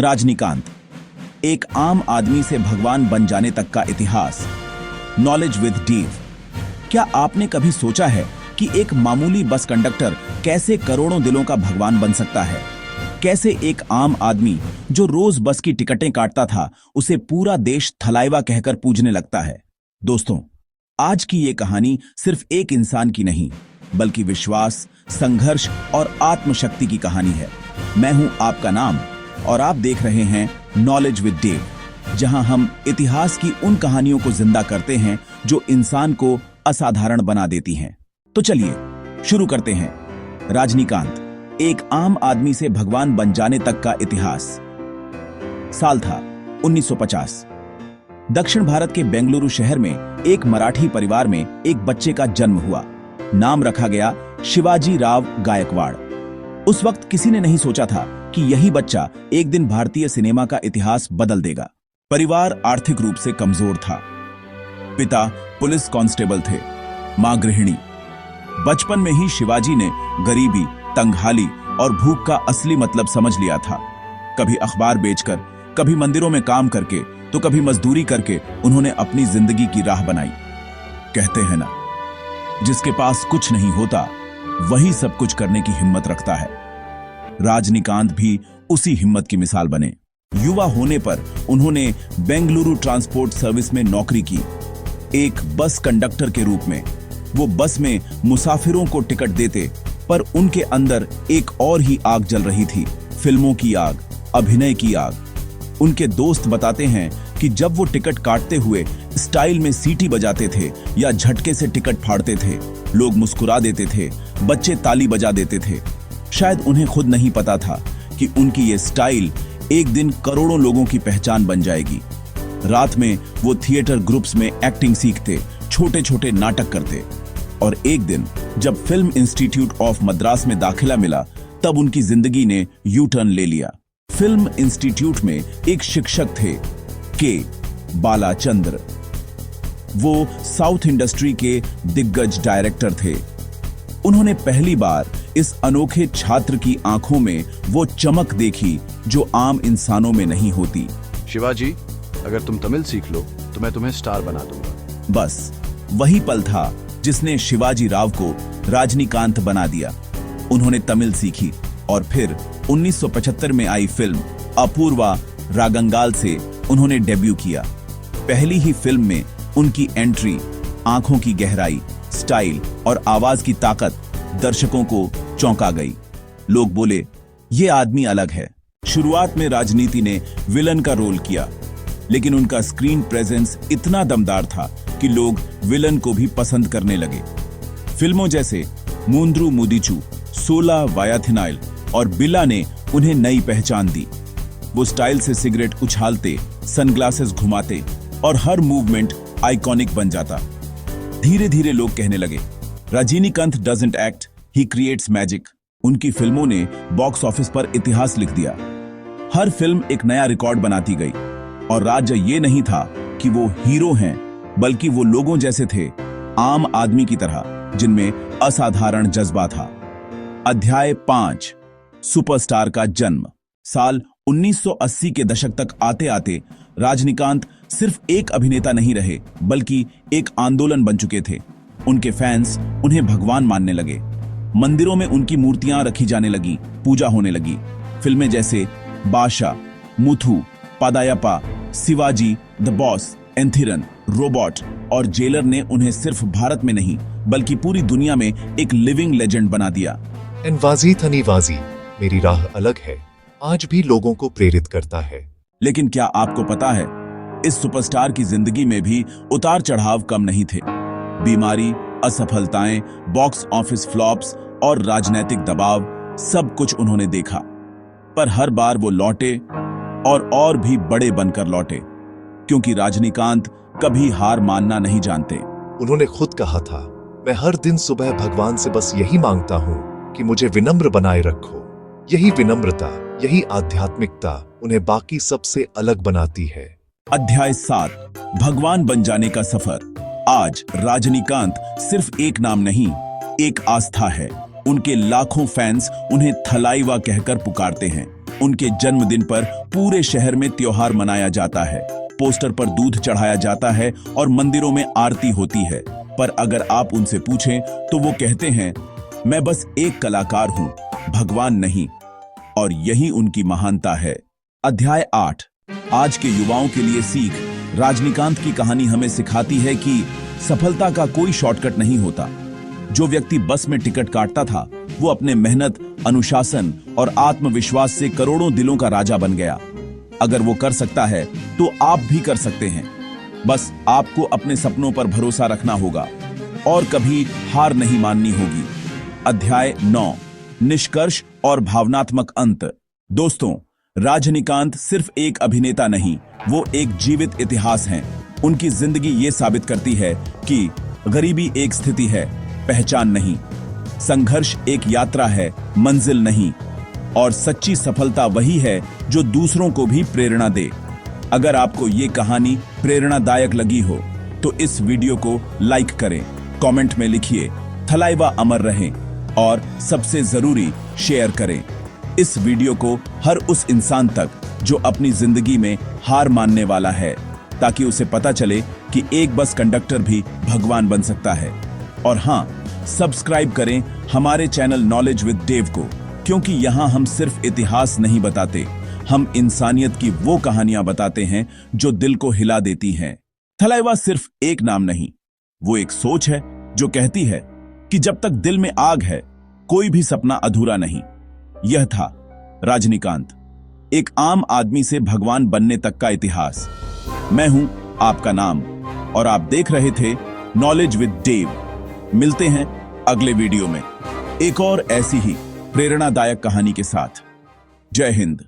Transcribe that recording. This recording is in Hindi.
राजनीकांत, एक आम आदमी से भगवान बन जाने तक का इतिहास। Knowledge with Dew. क्या आपने कभी सोचा है कि एक मामूली बस कंडक्टर कैसे करोड़ों दिलों का भगवान बन सकता है? कैसे एक आम आदमी जो रोज बस की टिकटें काटता था, उसे पूरा देश थलाइवा कहकर पूजने लगता है? दोस्तों, आज की ये कहानी सिर्फ एक इंसान की नहीं, बल्कि विश्वास, संघर्ष और आत्मशक्ति की कहानी है। मैं हूं आपका नाम और आप देख रहे हैं नॉलेज विद डेव, जहां हम इतिहास की उन कहानियों को जिंदा करते हैं जो इंसान को असाधारण बना देती हैं। तो चलिए शुरू करते हैं। राजनीकांत, एक आम आदमी से भगवान बन जाने तक का इतिहास। साल था 1950। दक्षिण भारत के बेंगलुरु शहर में एक मराठी परिवार में एक बच्चे का जन्म हुआ। नाम रखा गया शिवाजी राव गायकवाड़। उस वक्त किसी ने नहीं सोचा था कि यही बच्चा एक दिन भारतीय सिनेमा का इतिहास बदल देगा। परिवार आर्थिक रूप से कमजोर था। पिता पुलिस कांस्टेबल थे, मां गृहिणी। बचपन में ही शिवाजी ने गरीबी, तंगहाली और भूख का असली मतलब समझ लिया था। कभी अखबार बेचकर, कभी मंदिरों में काम करके, तो कभी मजदूरी करके उन्होंने अपनी जिंदगी की राह बनाई। कहते हैं ना, जिसके पास कुछ नहीं होता वही सब कुछ करने की हिम्मत रखता है। राजनीकांत भी उसी हिम्मत की मिसाल बने। युवा होने पर उन्होंने बेंगलुरु ट्रांसपोर्ट सर्विस में नौकरी की, एक बस कंडक्टर के रूप में। वो बस में मुसाफिरों को टिकट देते, पर उनके अंदर एक और ही आग जल रही थी, फिल्मों की आग, अभिनय की आग। उनके दोस्त बताते हैं कि जब वो टिकट काटते हुए स्टाइल में सीटी बजाते थे या झटके से टिकट फाड़ते थे, लोग मुस्कुरा देते थे, बच्चे ताली बजा देते थे। शायद उन्हें खुद नहीं पता था कि उनकी ये स्टाइल एक दिन करोड़ों लोगों की पहचान बन जाएगी। रात में वो थिएटर ग्रुप्स में एक्टिंग सीखते, छोटे छोटे नाटक करते, और एक दिन जब फिल्म इंस्टीट्यूट ऑफ मद्रास में दाखिला मिला, तब उनकी जिंदगी ने यू टर्न ले लिया। फिल्म इंस्टीट्यूट में एक शिक्षक थे, के बालाचंद्र। वो साउथ इंडस्ट्री के दिग्गज डायरेक्टर थे। उन्होंने पहली बार इस अनोखे छात्र की आंखों में वो चमक देखी जो आम इंसानों में नहीं होती। शिवाजी, अगर तुम तमिल सीख लो तो मैं तुम्हें स्टार बना दूंगा। बस वही पल था जिसने शिवाजी राव को राजनीकांत बना दिया। उन्होंने तमिल सीखी और फिर 1975 में आई फिल्म अपूर्वा रागंगाल से उन्होंने डेब्यू किया। पहली ही फिल्म में उनकी एंट्री, आंखों की गहराई, स्टाइल और आवाज की ताकत दर्शकों को चौंका गई। लोग बोले, ये आदमी अलग है। शुरुआत में राजनीति ने विलन का रोल किया, लेकिन उनका स्क्रीन प्रेजेंस इतना दमदार था कि लोग विलन को भी पसंद करने लगे। फिल्मों जैसे मूंद्रू मुदीचू, सोला वायाथिनाइल और बिल्ला ने उन्हें नई पहचान दी। वो स्टाइल से सिगरेट उछालते, सनग्लासेस घुमाते और हर मूवमेंट आइकॉनिक बन जाता। धीरे धीरे लोग कहने लगे, Rajinikanth doesn't act, he creates magic. उनकी फिल्मों ने बॉक्स ऑफिस पर इतिहास लिख दिया। हर फिल्म एक नया रिकॉर्ड बनाती गई, और राज्य ये नहीं था कि वो हीरो हैं, बल्कि वो लोगों जैसे थे, आम आदमी की तरह, जिनमें असाधारण जज्बा था। अध्याय 5, सुपरस्टार का जन्म। साल 1980 के दशक तक आते आते राजनीकांत सिर्फ एक अभिनेता नहीं रहे, बल्कि एक आंदोलन बन चुके थे। उनके फैंस उन्हें भगवान मानने लगे। मंदिरों में उनकी मूर्तियां रखी जाने लगी, पूजा होने लगी। फिल्में जैसे Badshah, Muthu, Padayappa, Shivaji, The Boss, Enthiran, Robot और जेलर ने उन्हें सिर्फ भारत में नहीं, बल्कि पूरी दुनिया में एक लिविंग लेजेंड बना दिया। एनवाजी थनीवाजी, मेरी राह अलग है, आज भी लोगों को प्रेरित करता है। लेकिन क्या आपको पता है, इस सुपरस्टार की जिंदगी में भी उतार चढ़ाव कम नहीं थे। बीमारी, असफलताएं, बॉक्स ऑफिस फ्लॉप्स और राजनीतिक दबाव, सब कुछ उन्होंने देखा। पर हर बार वो लौटे और भी बड़े बनकर लौटे, क्योंकि राजनीकांत कभी हार मानना नहीं जानते। उन्होंने खुद कहा था, मैं हर दिन सुबह भगवान से बस यही मांगता हूँ कि मुझे विनम्र बनाए रखो। यही विनम्रता, यही आध्यात्मिकता उन्हें बाकी सबसे अलग बनाती है। अध्याय 7, भगवान बन जाने का सफर। आज राजनीकांत सिर्फ एक नाम नहीं, एक आस्था है। उनके लाखों फैंस उन्हें थलाइवा कहकर पुकारते हैं। उनके जन्मदिन पर पूरे शहर में त्योहार मनाया जाता है, पोस्टर पर दूध चढ़ाया जाता है और मंदिरों में आरती होती है। पर अगर आप उनसे पूछें तो वो कहते हैं, मैं बस एक कलाकार हूं, भगवान नहीं। और यही उनकी महानता है। अध्याय 8, आज के युवाओं के लिए सीख। रजनीकांत की कहानी हमें सिखाती है कि सफलता का कोई शॉर्टकट नहीं होता। जो व्यक्ति बस में टिकट काटता था, वो अपने मेहनत, अनुशासन और आत्मविश्वास से करोड़ों दिलों का राजा बन गया। अगर वो कर सकता है तो आप भी कर सकते हैं। बस आपको अपने सपनों पर भरोसा रखना होगा और कभी हार नहीं माननी होगी। अध्याय 9, निष्कर्ष और भावनात्मक अंत। दोस्तों, रजनीकांत सिर्फ एक अभिनेता नहीं, वो एक जीवित इतिहास हैं। उनकी जिंदगी ये साबित करती है कि गरीबी एक स्थिति है, पहचान नहीं। संघर्ष एक यात्रा है, मंजिल नहीं। और सच्ची सफलता वही है जो दूसरों को भी प्रेरणा दे। अगर आपको ये कहानी प्रेरणादायक लगी हो तो इस वीडियो को लाइक करें, कमेंट में लिखिए थलाइवा अमर रहें और सबसे जरूरी शेयर करें इस वीडियो को हर उस इंसान तक जो अपनी जिंदगी में हार मानने वाला है, ताकि उसे पता चले कि एक बस कंडक्टर भी भगवान बन सकता है। और हां, सब्सक्राइब करें हमारे चैनल नॉलेज विद डेव को, क्योंकि यहां हम सिर्फ इतिहास नहीं बताते, हम इंसानियत की वो कहानियां बताते हैं जो दिल को हिला देती हैं। थलाइवा सिर्फ एक नाम नहीं, वो एक सोच है जो कहती है कि जब तक दिल में आग है, कोई भी सपना अधूरा नहीं। यह था रजनीकांत, एक आम आदमी से भगवान बनने तक का इतिहास। मैं हूं आपका नाम और आप देख रहे थे नॉलेज विद डेव। मिलते हैं अगले वीडियो में एक और ऐसी ही प्रेरणादायक कहानी के साथ। जय हिंद।